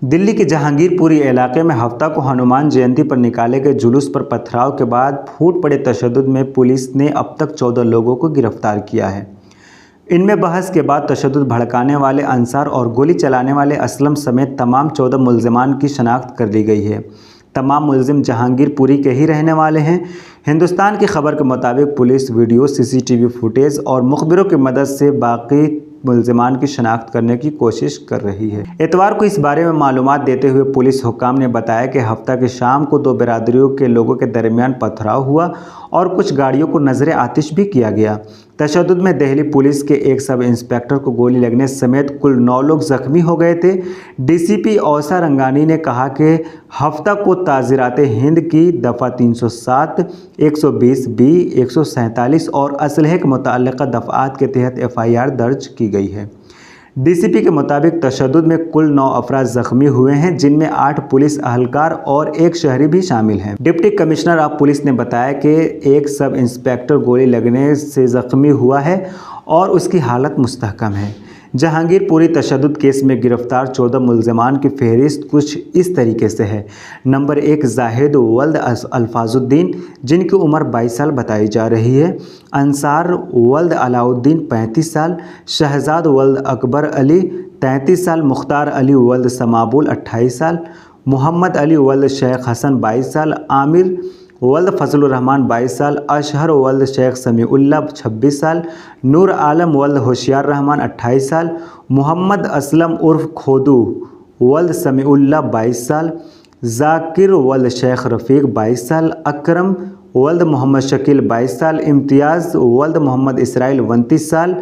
दिल्ली के जहांगीरपुरी इलाके में हफ्ता को हनुमान जयंती पर निकाले गए जुलूस पर पथराव के बाद फूट पड़े तशद्दुद में पुलिस ने अब तक 14 लोगों को गिरफ्तार किया है। इनमें बहस के बाद तशद्दुद भड़काने वाले अंसार और गोली चलाने वाले असलम समेत तमाम 14 मुल्ज़िमान की शनाख्त कर ली गई है। तमाम मुल्ज़िम जहांगीरपुरी के ही रहने वाले हैं। हिंदुस्तान की खबर के मुताबिक पुलिस वीडियो, सीसीटीवी फुटेज और मुखबिरों की मदद से बाकी मुल्ज़िमान की शनाख्त करने की कोशिश कर रही है। इतवार को इस बारे में मालूमात देते हुए पुलिस हुक्काम ने बताया कि हफ्ता की शाम को दो बिरादरियों के लोगों के दरमियान पथराव हुआ और कुछ गाड़ियों को नजर आतिश भी किया गया। तशद्दुद में दिल्ली पुलिस के एक सब इंस्पेक्टर को गोली लगने समेत कुल 9 लोग जख्मी हो गए थे। डीसीपी औसा रंगानी ने कहा कि हफ्ता को ताज़ीरात हिंद की दफ़ा 307, 120 बी, 147 और असलहे के मुताल्लिक़ा दफ़ात के तहत FIR दर्ज की गई है। डीसीपी के मुताबिक तशद्दुद में कुल 9 अफराद जख्मी हुए हैं, जिनमें 8 पुलिस अहलकार और 1 शहरी भी शामिल हैं। डिप्टी कमिश्नर ऑफ पुलिस ने बताया कि एक सब इंस्पेक्टर गोली लगने से जख्मी हुआ है और उसकी हालत मुस्तहकम है। जहांगीरपुरी तशद्दुद केस में गिरफ्तार 14 मुल्ज़िमान की फहरिस्त कुछ इस तरीके से है। नंबर 1 जाहिद वल्द अल्फाजुद्दीन, जिनकी उम्र 22 साल बताई जा रही है। अंसार वल्द अलाउद्दीन 35 साल, शहजाद वल्द अकबर अली 33 साल, मुख्तार अली वल्द समाबुल 28 साल, मोहम्मद अली वल्द शेख हसन 22 साल, आमिर वल्द फजलुर रहमान 22 साल, अशहर वल्द शेख समीउल्लाह 26 साल, नूर आलम वल्द होशियार रहमान 28 साल, मोहम्मद असलम उर्फ खोदू वल्द समीउल्लाह 22 साल, जाकिर वल्द शेख रफ़ीक 22 साल, अकरम वल्द मोहम्मद शकील 22 साल, इम्तियाज़ वल्द मोहम्मद इसराइल 29 साल,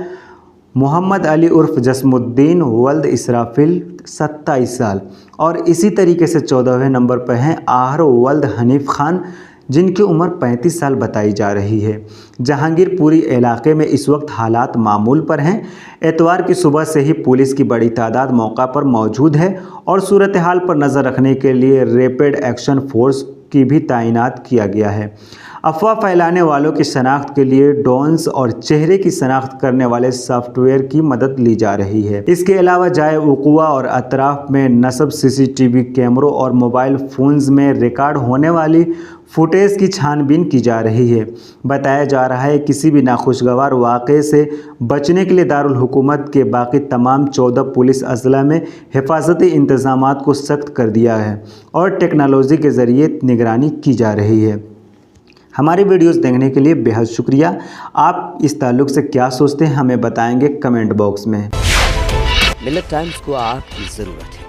मोहम्मद अली उर्फ जस्मुद्दीन वल्द इसराफिल 27 साल और इसी तरीके से 14वें नंबर पर हैं आहर वल्द हनीफ खान, जिनकी उम्र 35 साल बताई जा रही है। जहांगीरपुरी इलाके में इस वक्त हालात मामूल पर हैं। एतवार की सुबह से ही पुलिस की बड़ी तादाद मौका पर मौजूद है और सूरत हाल पर नज़र रखने के लिए रैपिड एक्शन फोर्स की भी तैनात किया गया है। अफवाह फैलाने वालों की शनाख्त के लिए ड्रोन्स और चेहरे की शनाख्त करने वाले सॉफ्टवेयर की मदद ली जा रही है। इसके अलावा जाए वक़ूआ और अतराफ में नस्ब सीसीटीवी कैमरों और मोबाइल फ़ोन्स में रिकॉर्ड होने वाली फुटेज की छानबीन की जा रही है। बताया जा रहा है किसी भी नाखुशगवार वाक़े से बचने के लिए दारुल हुकूमत के बाकी तमाम 14 पुलिस अज़ला में हिफाजती इंतज़ामात को सख्त कर दिया है और टेक्नोलॉजी के ज़रिए निगरानी की जा रही है। हमारी वीडियोस देखने के लिए बेहद शुक्रिया। आप इस ताल्लुक़ से क्या सोचते हैं हमें बताएंगे कमेंट बॉक्स में। मिल्लत टाइम्स को आपकी ज़रूरत है,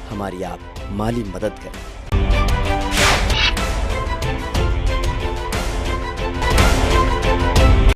हमारी आप माली मदद करें।